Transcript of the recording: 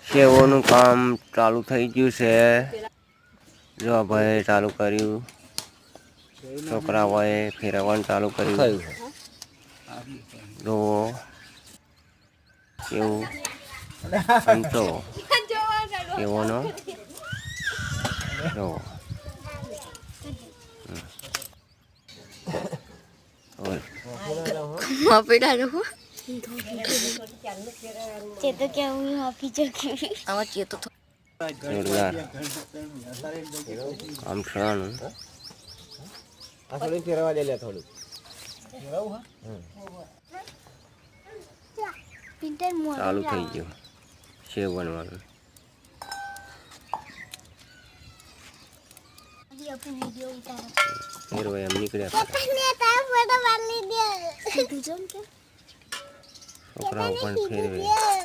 સેવોનું કામ ચાલુ થઈ ગયું છે જો ભાઈ ચાલુ કર્યું છોકરાઓએ ફેરવવાનું ચાલુ કર્યું જો કેવું અંતો સેવોનો જો પેડા देखो ये तो क्या हुई हाफी चकी आवाज ये तो જોરદાર આમ છાનું આ થોડી ફેરવા દે લે થોડું पिंटर मोर ચાલુ થઈ ગયું સેવ બનવાનું अभी अपनी वीडियो उतारो ફેરવો એમ નીકળ્યા पता था फोटो वाली दे तू जम के છોકરાઓ પણ ફેરવે